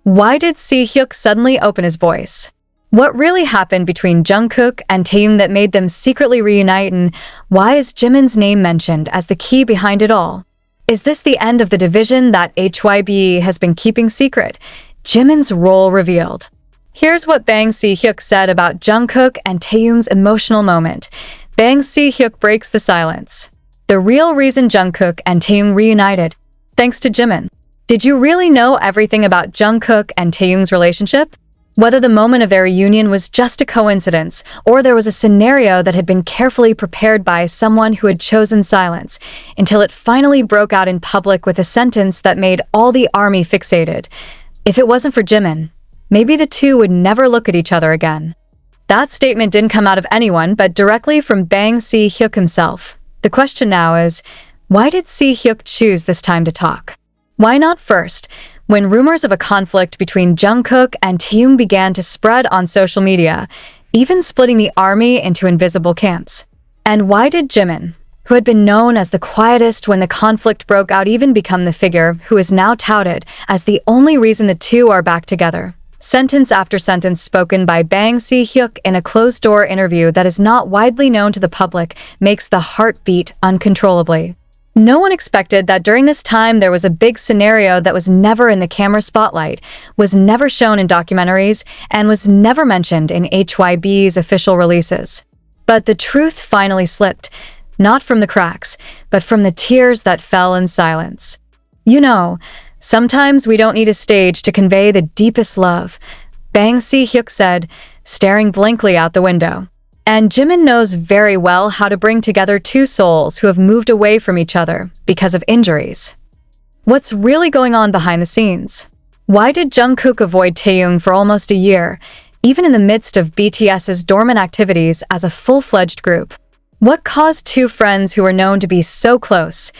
Why did Si Hyuk suddenly open his voice? What really happened between Jungkook and Taeil that made them secretly reunite, and why is Jimin's name mentioned as the key behind it all? Is this the end of the division that HYBE has been keeping secret? Jimin's role revealed. Here's what Bang Si Hyuk said about Jungkook and Taeil's emotional moment. Bang Si Hyuk breaks the silence. The real reason Jungkook and Taeil reunited, thanks to Jimin. Did you really know everything about Jungkook and Taeil's relationship? Whether the moment of their reunion was just a coincidence, or there was a scenario that had been carefully prepared by someone who had chosen silence, until it finally broke out in public with a sentence that made all the army fixated. If it wasn't for Jimin, maybe the two would never look at each other again. That statement didn't come out of anyone, but directly from Bang Si Hyuk himself. The question now is, why did Si Hyuk choose this time to talk? Why not first, when rumors of a conflict between Jungkook and Taeil began to spread on social media, even splitting the army into invisible camps? And why did Jimin, who had been known as the quietest when the conflict broke out, even become the figure who is now touted as the only reason the two are back together? Sentence after sentence spoken by Bang Si Hyuk in a closed-door interview that is not widely known to the public makes the heart beat uncontrollably. No one expected that during this time there was a big scenario that was never in the camera spotlight, was never shown in documentaries, and was never mentioned in HYB's official releases. But the truth finally slipped, not from the cracks, but from the tears that fell in silence. You know, sometimes we don't need a stage to convey the deepest love, Bang Si Hyuk said, staring blankly out the window. And Jimin knows very well how to bring together two souls who have moved away from each other because of injuries. What's really going on behind the scenes? Why did Jungkook avoid Taeil for almost a year, even in the midst of BTS's dormant activities as a full-fledged group? What caused two friends who were known to be so close,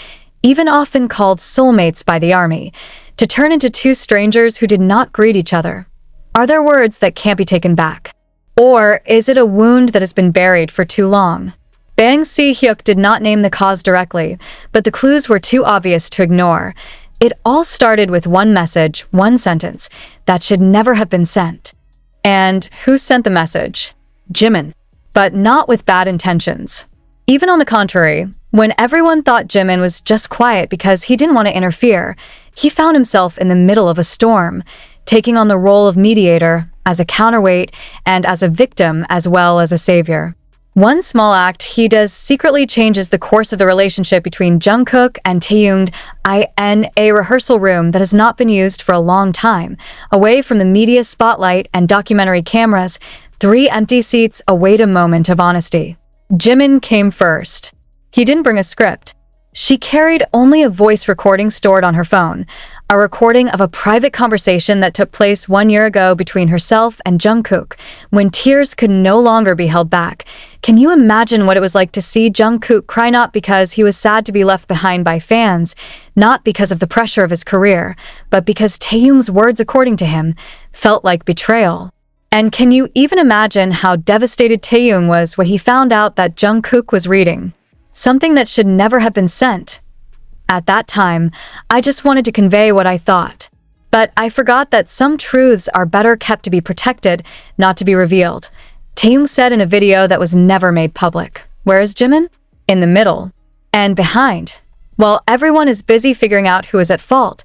even often called soulmates by the army, to turn into two strangers who did not greet each other? Are there words that can't be taken back? Or is it a wound that has been buried for too long? Bang Si Hyuk did not name the cause directly, but the clues were too obvious to ignore. It all started with one message, one sentence, that should never have been sent. And who sent the message? Jimin. But not with bad intentions. Even on the contrary, when everyone thought Jimin was just quiet because he didn't want to interfere, he found himself in the middle of a storm, taking on the role of mediator, as a counterweight, and as a victim as well as a savior. One small act he does secretly changes the course of the relationship between Jungkook and Taeil in a rehearsal room that has not been used for a long time, away from the media spotlight and documentary cameras. 3 empty seats await a moment of honesty. Jimin came first. He didn't bring a script. She carried only a voice recording stored on her phone, a recording of a private conversation that took place 1 year ago between herself and Jungkook, when tears could no longer be held back. Can you imagine what it was like to see Jungkook cry, not because he was sad to be left behind by fans, not because of the pressure of his career, but because Taeil's words, according to him, felt like betrayal? And can you even imagine how devastated Taeil was when he found out that Jungkook was reading something that should never have been sent? At that time, I just wanted to convey what I thought. But I forgot that some truths are better kept to be protected, not to be revealed, Taeil said in a video that was never made public. Where is Jimin? In the middle. And behind. While everyone is busy figuring out who is at fault,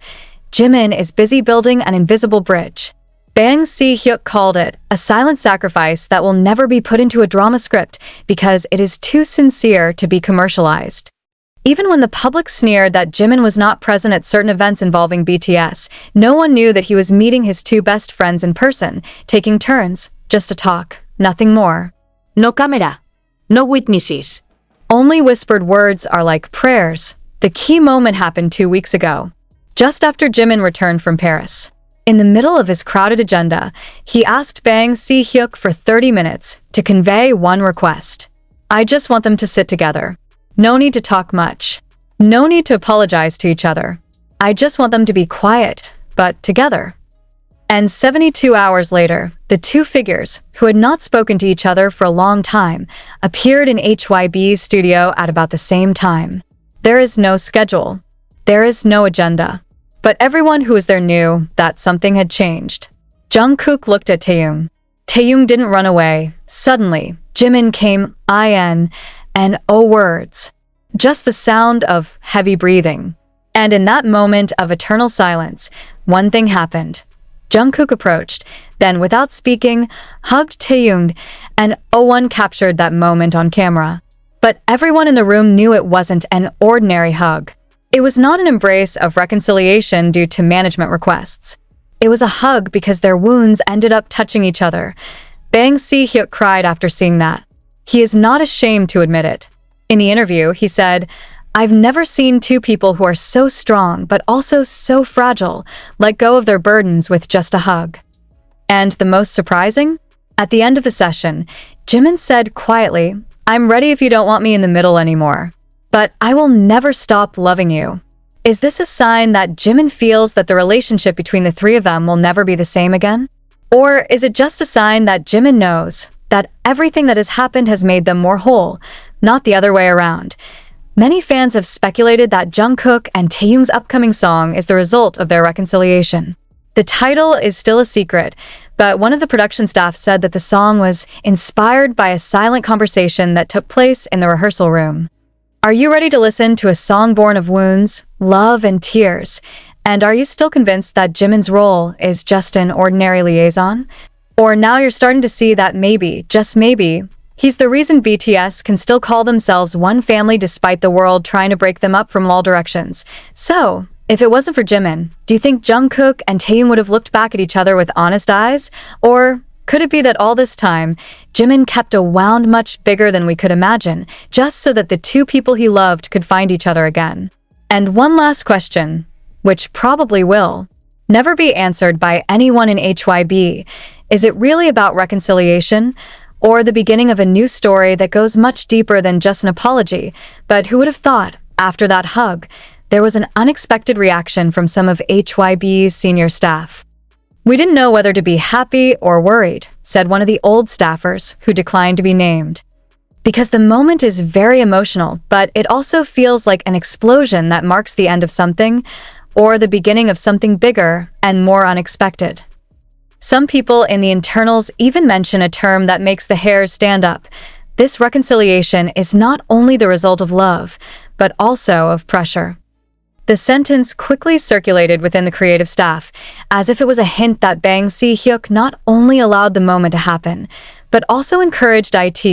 Jimin is busy building an invisible bridge. Bang Si Hyuk called it a silent sacrifice that will never be put into a drama script because it is too sincere to be commercialized. Even when the public sneered that Jimin was not present at certain events involving BTS, no one knew that he was meeting his 2 best friends in person, taking turns, just to talk, nothing more. No camera, no witnesses. Only whispered words are like prayers. The key moment happened 2 weeks ago, just after Jimin returned from Paris. In the middle of his crowded agenda, he asked Bang Si Hyuk for 30 minutes to convey one request. I just want them to sit together. No need to talk much. No need to apologize to each other. I just want them to be quiet, but together. And 72 hours later, the 2 figures, who had not spoken to each other for a long time, appeared in HYB's studio at about the same time. There is no schedule. There is no agenda. But everyone who was there knew that something had changed. Jungkook looked at Taehyung. Taehyung didn't run away. Suddenly, Jimin came in, and oh words. Just the sound of heavy breathing. And in that moment of eternal silence, one thing happened. Jungkook approached, then without speaking, hugged Taehyung, and Oh-won captured that moment on camera. But everyone in the room knew it wasn't an ordinary hug. It was not an embrace of reconciliation due to management requests. It was a hug because their wounds ended up touching each other. Bang Si Hyuk cried after seeing that. He is not ashamed to admit it. In the interview, he said, "I've never seen two people who are so strong but also so fragile let go of their burdens with just a hug." And the most surprising? At the end of the session, Jimin said quietly, "I'm ready if you don't want me in the middle anymore. But I will never stop loving you." Is this a sign that Jimin feels that the relationship between the three of them will never be the same again? Or is it just a sign that Jimin knows that everything that has happened has made them more whole, not the other way around? Many fans have speculated that Jungkook and Taehyung's upcoming song is the result of their reconciliation. The title is still a secret, but one of the production staff said that the song was inspired by a silent conversation that took place in the rehearsal room. Are you ready to listen to a song born of wounds, love, and tears? And are you still convinced that Jimin's role is just an ordinary liaison? Or now you're starting to see that maybe, just maybe, he's the reason BTS can still call themselves one family despite the world trying to break them up from all directions. So, if it wasn't for Jimin, do you think Jungkook and Taehyung would have looked back at each other with honest eyes? Or could it be that all this time, Jimin kept a wound much bigger than we could imagine, just so that the two people he loved could find each other again? And one last question, which probably will never be answered by anyone in HYB. Is it really about reconciliation, or the beginning of a new story that goes much deeper than just an apology? But who would have thought, after that hug, there was an unexpected reaction from some of HYB's senior staff? "We didn't know whether to be happy or worried," said one of the old staffers, who declined to be named. "Because the moment is very emotional, but it also feels like an explosion that marks the end of something, or the beginning of something bigger and more unexpected." Some people in the internals even mention a term that makes the hairs stand up. This reconciliation is not only the result of love, but also of pressure. The sentence quickly circulated within the creative staff, as if it was a hint that Bang Si Hyuk not only allowed the moment to happen, but also encouraged it.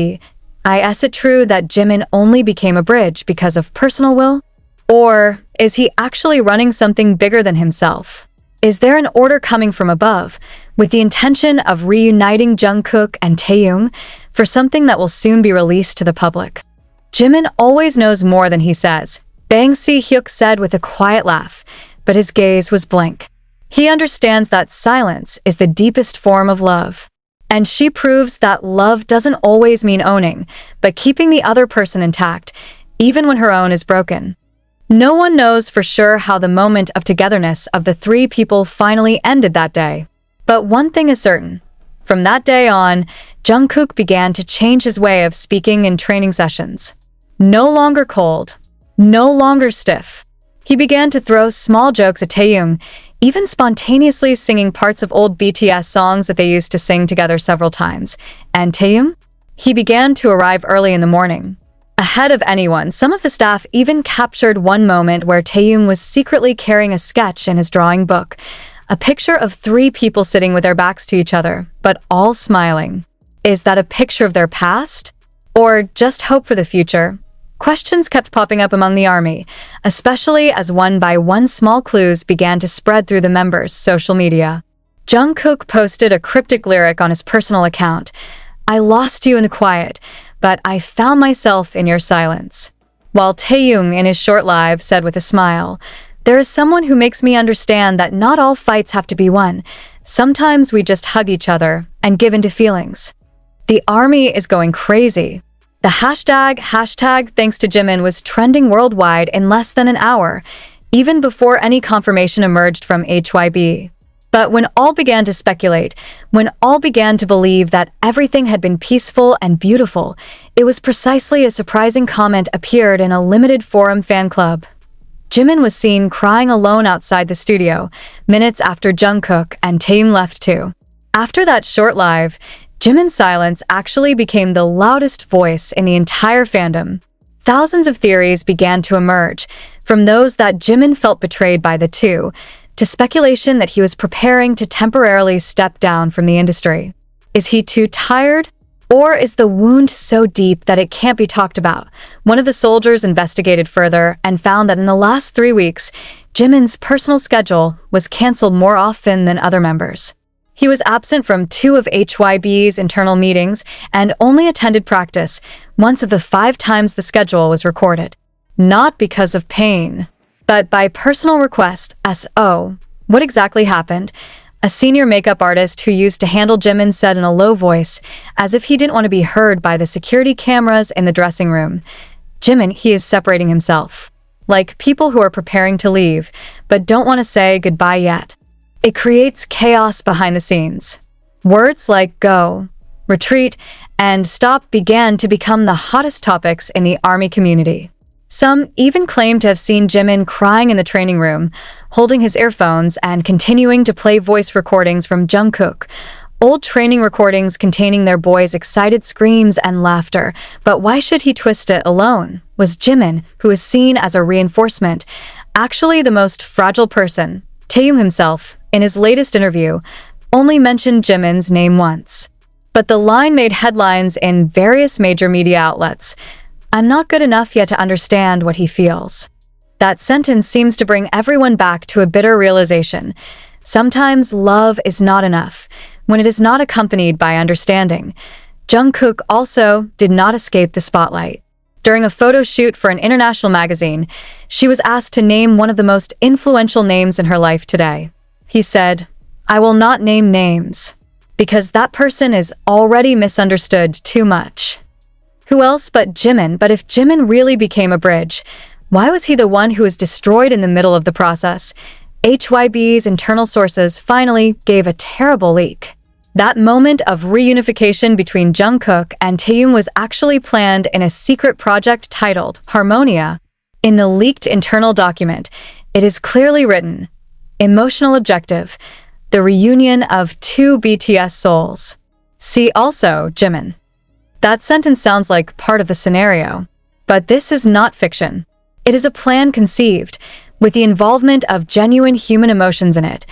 Is it true that Jimin only became a bridge because of personal will? Or is he actually running something bigger than himself? Is there an order coming from above, with the intention of reuniting Jungkook and Taehyung for something that will soon be released to the public? Jimin always knows more than he says, Bang Si Hyuk said with a quiet laugh, but his gaze was blank. He understands that silence is the deepest form of love. And she proves that love doesn't always mean owning, but keeping the other person intact, even when her own is broken. No one knows for sure how the moment of togetherness of the three people finally ended that day. But one thing is certain. From that day on, Jungkook began to change his way of speaking in training sessions. No longer cold, no longer stiff. He began to throw small jokes at Taehyung, even spontaneously singing parts of old BTS songs that they used to sing together several times. And Taehyung? He began to arrive early in the morning. Ahead of anyone, some of the staff even captured one moment where Taehyung was secretly carrying a sketch in his drawing book, a picture of three people sitting with their backs to each other, but all smiling. Is that a picture of their past? Or just hope for the future? Questions kept popping up among the army, especially as one by one small clues began to spread through the members' social media. Jungkook posted a cryptic lyric on his personal account. "I lost you in the quiet, but I found myself in your silence." While Taehyung in his short live said with a smile, "There is someone who makes me understand that not all fights have to be won. Sometimes we just hug each other and give into feelings." The army is going crazy. The hashtag thanks to Jimin was trending worldwide in less than an hour, even before any confirmation emerged from HYB. But when all began to speculate, when all began to believe that everything had been peaceful and beautiful, it was precisely a surprising comment appeared in a limited forum fan club. Jimin was seen crying alone outside the studio, minutes after Jungkook and Taeil left too. After that short live, Jimin's silence actually became the loudest voice in the entire fandom. Thousands of theories began to emerge, from those that Jimin felt betrayed by the two, to speculation that he was preparing to temporarily step down from the industry. Is he too tired? Or is the wound so deep that it can't be talked about? One of the soldiers investigated further and found that in the last 3 weeks, Jimin's personal schedule was cancelled more often than other members. He was absent from 2 of HYB's internal meetings and only attended practice once of the 5 times the schedule was recorded. Not because of pain, but by personal request. So, what exactly happened? A senior makeup artist who used to handle Jimin said in a low voice, as if he didn't want to be heard by the security cameras in the dressing room. Jimin, he is separating himself. Like people who are preparing to leave, but don't want to say goodbye yet. It creates chaos behind the scenes. Words like go, retreat, and stop began to become the hottest topics in the ARMY community. Some even claim to have seen Jimin crying in the training room, holding his earphones and continuing to play voice recordings from Jungkook, old training recordings containing their boys' excited screams and laughter. But why should he twist it alone? Was Jimin, who is seen as a reinforcement, actually the most fragile person? Taeil himself, in his latest interview, only mentioned Jimin's name once. But the line made headlines in various major media outlets. I'm not good enough yet to understand what he feels. That sentence seems to bring everyone back to a bitter realization. Sometimes love is not enough when it is not accompanied by understanding. Jungkook also did not escape the spotlight. During a photo shoot for an international magazine, she was asked to name one of the most influential names in her life today. He said, "I will not name names, because that person is already misunderstood too much." Who else but Jimin? But if Jimin really became a bridge, why was he the one who was destroyed in the middle of the process? HYB's internal sources finally gave a terrible leak. That moment of reunification between Jungkook and Taeil was actually planned in a secret project titled Harmonia. In the leaked internal document, it is clearly written, "Emotional objective, the reunion of 2 BTS souls. See also Jimin." That sentence sounds like part of the scenario. But this is not fiction. It is a plan conceived, with the involvement of genuine human emotions in it.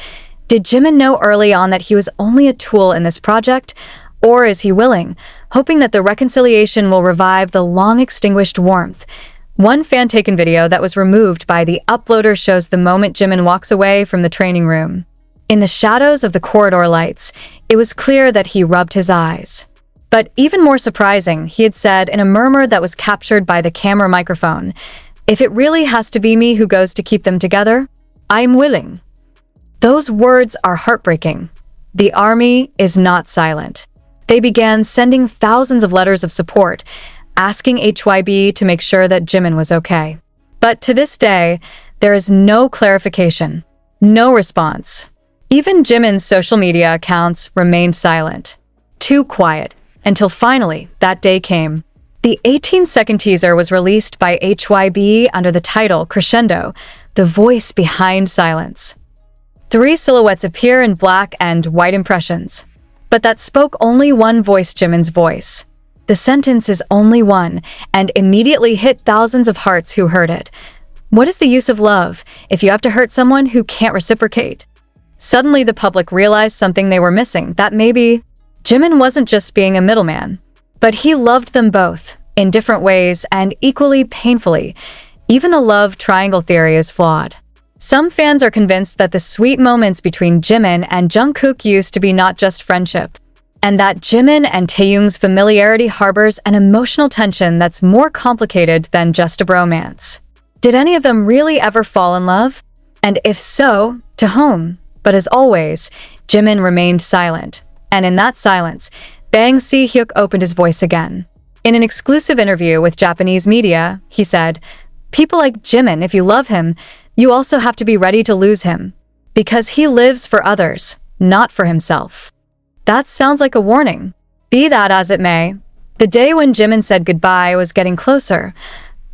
Did Jimin know early on that he was only a tool in this project? Or is he willing, hoping that the reconciliation will revive the long-extinguished warmth? One fan-taken video that was removed by the uploader shows the moment Jimin walks away from the training room. In the shadows of the corridor lights, it was clear that he rubbed his eyes. But even more surprising, he had said in a murmur that was captured by the camera microphone, "If it really has to be me who goes to keep them together, I'm willing." Those words are heartbreaking. The ARMY is not silent. They began sending thousands of letters of support, asking HYB to make sure that Jimin was okay. But to this day, there is no clarification, no response. Even Jimin's social media accounts remained silent, too quiet. Until finally, that day came. The 18-second teaser was released by HYB under the title Crescendo, the voice behind silence. 3 silhouettes appear in black and white impressions. But that spoke only one voice, Jimin's voice. The sentence is only one, and immediately hit thousands of hearts who heard it. What is the use of love if you have to hurt someone who can't reciprocate? Suddenly the public realized something they were missing, that maybe Jimin wasn't just being a middleman, but he loved them both, in different ways and equally painfully. Even the love triangle theory is flawed. Some fans are convinced that the sweet moments between Jimin and Jungkook used to be not just friendship, and that Jimin and Taehyung's familiarity harbors an emotional tension that's more complicated than just a bromance. Did any of them really ever fall in love? And if so, to whom? But as always, Jimin remained silent. And in that silence, Bang Si Hyuk opened his voice again. In an exclusive interview with Japanese media, he said, "People like Jimin, if you love him, you also have to be ready to lose him. Because he lives for others, not for himself." That sounds like a warning. Be that as it may, the day when Jimin said goodbye was getting closer.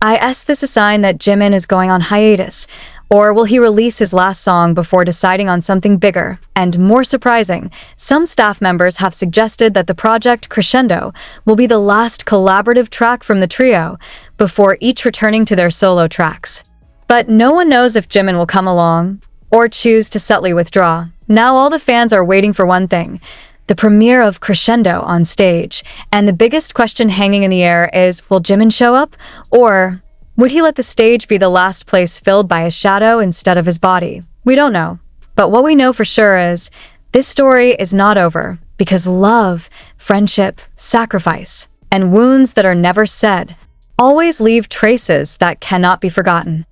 Is this a sign that Jimin is going on hiatus? Or will he release his last song before deciding on something bigger? And more surprising, some staff members have suggested that the project Crescendo will be the last collaborative track from the trio, before each returning to their solo tracks. But no one knows if Jimin will come along, or choose to subtly withdraw. Now all the fans are waiting for one thing: the premiere of Crescendo on stage. And the biggest question hanging in the air is, will Jimin show up? Or would he let the stage be the last place filled by his shadow instead of his body? We don't know. But what we know for sure is, this story is not over, because love, friendship, sacrifice, and wounds that are never said always leave traces that cannot be forgotten.